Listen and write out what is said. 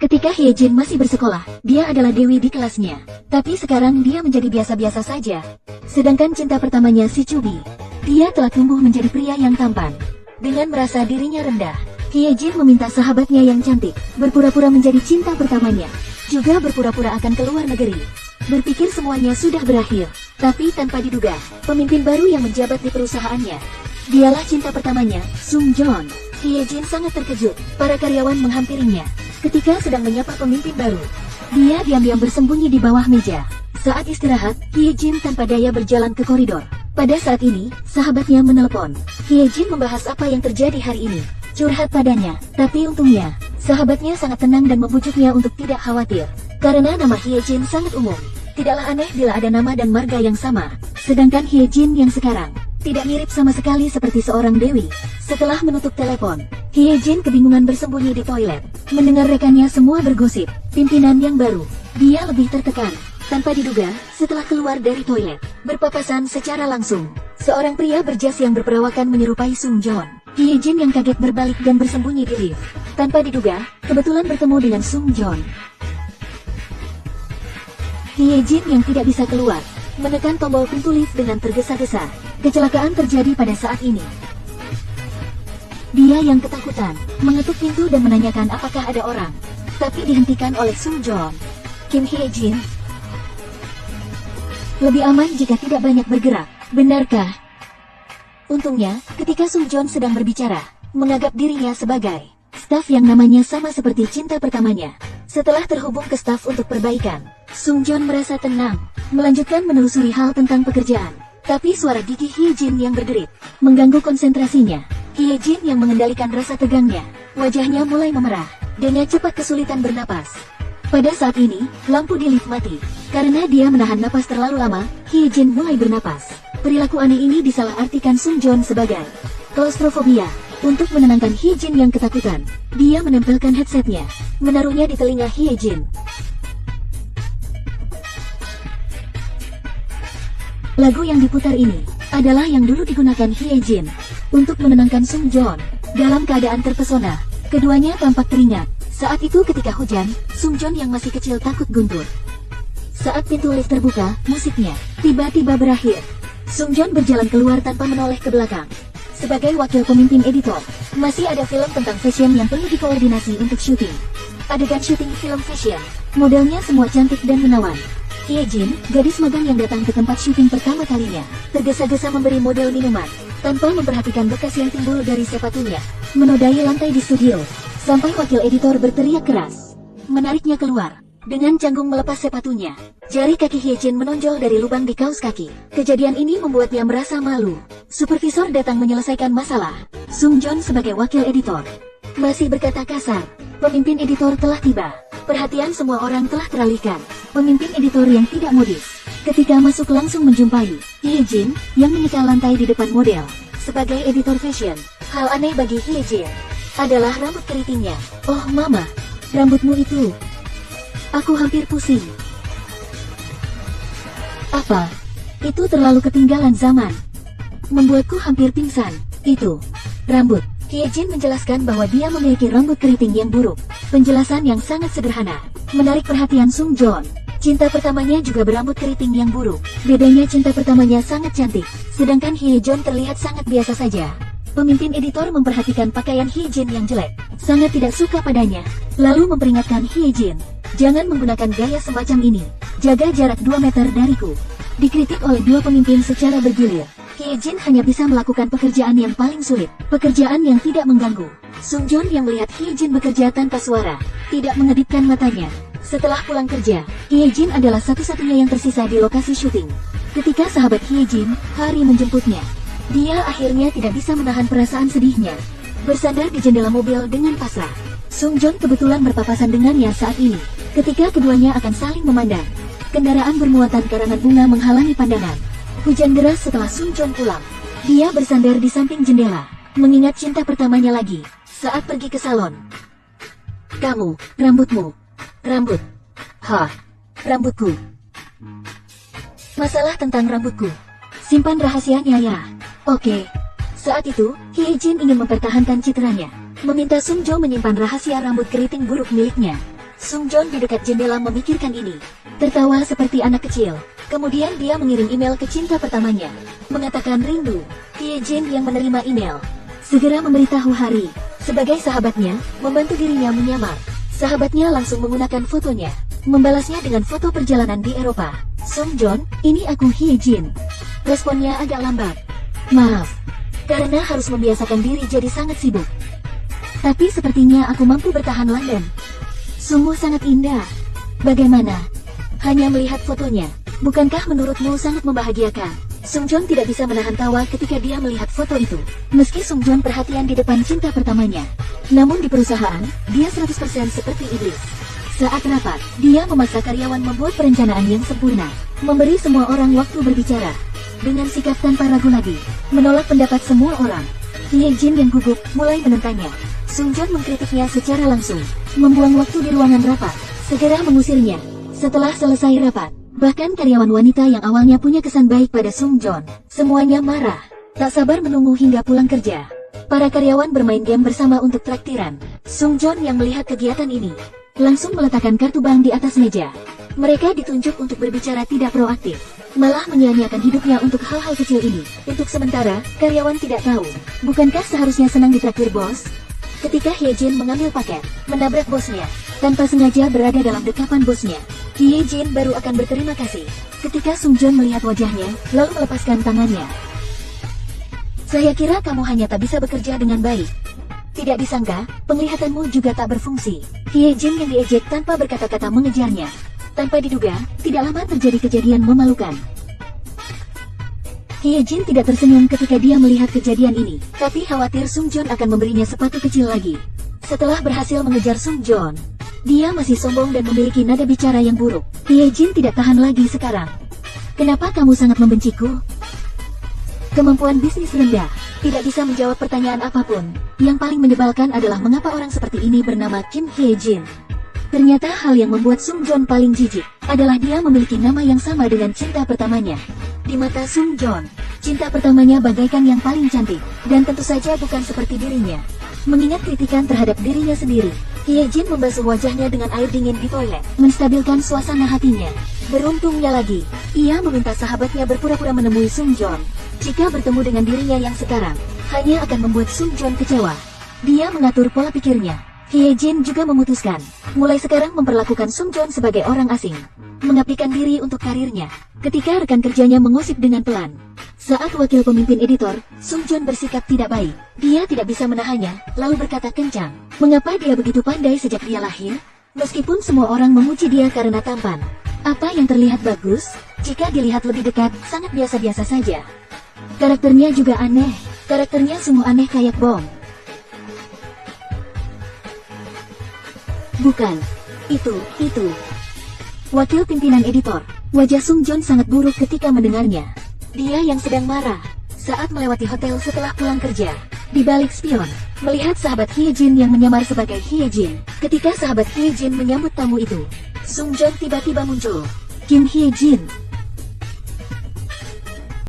Ketika Hyejin masih bersekolah, dia adalah dewi di kelasnya. Tapi sekarang dia menjadi biasa-biasa saja. Sedangkan cinta pertamanya si Chubi, dia telah tumbuh menjadi pria yang tampan. Dengan merasa dirinya rendah, Hyejin meminta sahabatnya yang cantik berpura-pura menjadi cinta pertamanya. Juga berpura-pura akan keluar negeri. Berpikir semuanya sudah berakhir. Tapi tanpa diduga, pemimpin baru yang menjabat di perusahaannya, dialah cinta pertamanya, Sung Joon. Hyejin sangat terkejut. Para karyawan menghampirinya ketika sedang menyapa pemimpin baru. Dia diam-diam bersembunyi di bawah meja. Saat istirahat, Hyejin tanpa daya berjalan ke koridor. Pada saat ini, sahabatnya menelepon. Hyejin membahas apa yang terjadi hari ini, curhat padanya. Tapi untungnya, sahabatnya sangat tenang dan membujuknya untuk tidak khawatir. Karena nama Hyejin sangat umum, tidaklah aneh bila ada nama dan marga yang sama. Sedangkan Hyejin yang sekarang tidak mirip sama sekali seperti seorang dewi. Setelah menutup telepon, Hyejin kebingungan bersembunyi di toilet. Mendengar rekannya semua bergosip pimpinan yang baru, dia lebih tertekan. Tanpa diduga, setelah keluar dari toilet, berpapasan secara langsung seorang pria berjas yang berperawakan menyerupai Sung Joon. Hyejin yang kaget berbalik dan bersembunyi di lift. Tanpa diduga, kebetulan bertemu dengan Sung Joon. Hyejin yang tidak bisa keluar, menekan tombol pintu lift dengan tergesa-gesa. Kecelakaan terjadi pada saat ini. Dia yang ketakutan, mengetuk pintu dan menanyakan apakah ada orang. Tapi dihentikan oleh Sung Joon. Kim Hyejin, lebih aman jika tidak banyak bergerak, benarkah? Untungnya, ketika Sung Joon sedang berbicara, menganggap dirinya sebagai staf yang namanya sama seperti cinta pertamanya. Setelah terhubung ke staf untuk perbaikan, Sung Joon merasa tenang, melanjutkan menelusuri hal tentang pekerjaan. Tapi suara gigi Hyejin yang berderit mengganggu konsentrasinya. Hyejin yang mengendalikan rasa tegangnya, wajahnya mulai memerah. Dengan cepat kesulitan bernapas. Pada saat ini, lampu di lift mati. Karena dia menahan napas terlalu lama, Hyejin mulai bernapas. Perilaku aneh ini disalahartikan Sung Joon sebagai klaustrofobia. Untuk menenangkan Hyejin yang ketakutan, dia menempelkan headsetnya, menaruhnya di telinga Hyejin. Lagu yang diputar ini adalah yang dulu digunakan Hyejin untuk menenangkan Sung Joon. Dalam keadaan terpesona, keduanya tampak teringat. Saat itu ketika hujan, Sung Joon yang masih kecil takut guntur. Saat pintu lift terbuka, musiknya tiba-tiba berakhir. Sung Joon berjalan keluar tanpa menoleh ke belakang. Sebagai wakil pemimpin editor, masih ada film tentang fashion yang perlu dikoordinasi untuk syuting. Adegan syuting film fashion, modelnya semua cantik dan menawan. Hyejin, gadis magang yang datang ke tempat syuting pertama kalinya, tergesa-gesa memberi model minuman, tanpa memperhatikan bekas yang timbul dari sepatunya, menodai lantai di studio, sampai wakil editor berteriak keras, menariknya keluar. Dengan canggung melepas sepatunya, jari kaki Hyejin menonjol dari lubang di kaos kaki. Kejadian ini membuatnya merasa malu. Supervisor datang menyelesaikan masalah. Sung Joon sebagai wakil editor masih berkata kasar. Pemimpin editor telah tiba. Perhatian semua orang telah teralihkan. Pemimpin editor yang tidak modis, ketika masuk langsung menjumpai Hyejin yang menyetel lantai di depan model. Sebagai editor fashion, hal aneh bagi Hyejin adalah rambut keritingnya. Oh mama, rambutmu itu. Aku hampir pusing. Apa? Itu terlalu ketinggalan zaman. Membuatku hampir pingsan. Itu rambut. Hyejin menjelaskan bahwa dia memiliki rambut keriting yang buruk. Penjelasan yang sangat sederhana menarik perhatian Sung Joon. Cinta pertamanya juga berambut keriting yang buruk. Bedanya cinta pertamanya sangat cantik, sedangkan Hyejin terlihat sangat biasa saja. Pemimpin editor memperhatikan pakaian Hyejin yang jelek, sangat tidak suka padanya. Lalu memperingatkan Hyejin, jangan menggunakan gaya semacam ini. Jaga jarak 2 meter dariku. Dikritik oleh dua pemimpin secara bergilir. Hyejin hanya bisa melakukan pekerjaan yang paling sulit, pekerjaan yang tidak mengganggu. Sung Joon yang melihat Hyejin bekerja tanpa suara, tidak mengedipkan matanya. Setelah pulang kerja, Hyejin adalah satu-satunya yang tersisa di lokasi syuting. Ketika sahabat Hyejin, Hari menjemputnya, dia akhirnya tidak bisa menahan perasaan sedihnya. Bersandar di jendela mobil dengan pasrah. Sung Joon kebetulan berpapasan dengannya saat ini. Ketika keduanya akan saling memandang, kendaraan bermuatan karangan bunga menghalangi pandangan. Hujan deras setelah Sung Joon pulang. Dia bersandar di samping jendela, mengingat cinta pertamanya lagi saat pergi ke salon. Kamu, rambutmu. Rambut. Hah, rambutku. Masalah tentang rambutku. Simpan rahasianya ya. Oke. Saat itu, Hyejin ingin mempertahankan citranya, meminta Sung Jo menyimpan rahasia rambut keriting buruk miliknya. Sung Joon di dekat jendela memikirkan ini. Tertawa seperti anak kecil. Kemudian dia mengirim email ke cinta pertamanya. Mengatakan rindu. Hye Jin yang menerima email segera memberitahu Hari. Sebagai sahabatnya, membantu dirinya menyamar. Sahabatnya langsung menggunakan fotonya. Membalasnya dengan foto perjalanan di Eropa. Sung Joon, ini aku Hye Jin. Responnya agak lambat. Maaf. Karena harus membiasakan diri jadi sangat sibuk. Tapi sepertinya aku mampu bertahan London. Sungguh sangat indah. Bagaimana? Hanya melihat fotonya, bukankah menurutmu sangat membahagiakan? Sung Joon tidak bisa menahan tawa ketika dia melihat foto itu. Meski Sung Joon perhatian di depan cinta pertamanya, namun di perusahaan, dia 100% seperti iblis. Saat rapat, dia memaksa karyawan membuat perencanaan yang sempurna, memberi semua orang waktu berbicara, dengan sikap tanpa ragu lagi, menolak pendapat semua orang. Hye Jin yang gugup mulai menentangnya. Sung Joon mengkritiknya secara langsung, membuang waktu di ruangan rapat, segera mengusirnya. Setelah selesai rapat, bahkan karyawan wanita yang awalnya punya kesan baik pada Sung Joon, semuanya marah, tak sabar menunggu hingga pulang kerja. Para karyawan bermain game bersama untuk traktiran. Sung Joon yang melihat kegiatan ini, langsung meletakkan kartu bank di atas meja. Mereka ditunjuk untuk berbicara tidak proaktif, malah menyia-nyiakan hidupnya untuk hal-hal kecil ini. Untuk sementara, karyawan tidak tahu, bukankah seharusnya senang ditraktir bos? Ketika Hye Jin mengambil paket, menabrak bosnya, tanpa sengaja berada dalam dekapan bosnya, Hye Jin baru akan berterima kasih. Ketika Sung Joon melihat wajahnya, lalu melepaskan tangannya. Saya kira kamu hanya tak bisa bekerja dengan baik. Tidak disangka, penglihatanmu juga tak berfungsi. Hye Jin yang diejek tanpa berkata-kata mengejarnya. Tanpa diduga, tidak lama terjadi kejadian memalukan. Hye Jin tidak tersenyum ketika dia melihat kejadian ini, tapi khawatir Sung Joon akan memberinya sepatu kecil lagi. Setelah berhasil mengejar Sung Joon, dia masih sombong dan memiliki nada bicara yang buruk. Hye Jin tidak tahan lagi sekarang. Kenapa kamu sangat membenciku? Kemampuan bisnis rendah, tidak bisa menjawab pertanyaan apapun. Yang paling menyebalkan adalah mengapa orang seperti ini bernama Kim Hye Jin. Ternyata hal yang membuat Sung Joon paling jijik adalah dia memiliki nama yang sama dengan cinta pertamanya. Di mata Sung Joon, cinta pertamanya bagaikan yang paling cantik, dan tentu saja bukan seperti dirinya. Mengingat kritikan terhadap dirinya sendiri, Hye Jin membasuh wajahnya dengan air dingin di toilet, menstabilkan suasana hatinya. Beruntungnya lagi, ia meminta sahabatnya berpura-pura menemui Sung Joon. Jika bertemu dengan dirinya yang sekarang, hanya akan membuat Sung Joon kecewa. Dia mengatur pola pikirnya. Hye Jin juga memutuskan, mulai sekarang memperlakukan Sung Joon sebagai orang asing, mengabdikan diri untuk karirnya. Ketika rekan kerjanya mengusip dengan pelan, saat wakil pemimpin editor, Sung Joon bersikap tidak baik. Dia tidak bisa menahannya, lalu berkata kencang, mengapa dia begitu pandai sejak dia lahir? Meskipun semua orang memuji dia karena tampan, apa yang terlihat bagus, jika dilihat lebih dekat, sangat biasa-biasa saja. Karakternya juga aneh, karakternya sungguh aneh kayak bom. Bukan. Itu. Wakil pimpinan editor. Wajah Sung Joon sangat buruk ketika mendengarnya. Dia yang sedang marah saat melewati hotel setelah pulang kerja. Di balik spion, melihat sahabat Hye Jin yang menyamar sebagai Hye Jin. Ketika sahabat Hye Jin menyambut tamu itu, Sung Joon tiba-tiba muncul. Kim Hye Jin,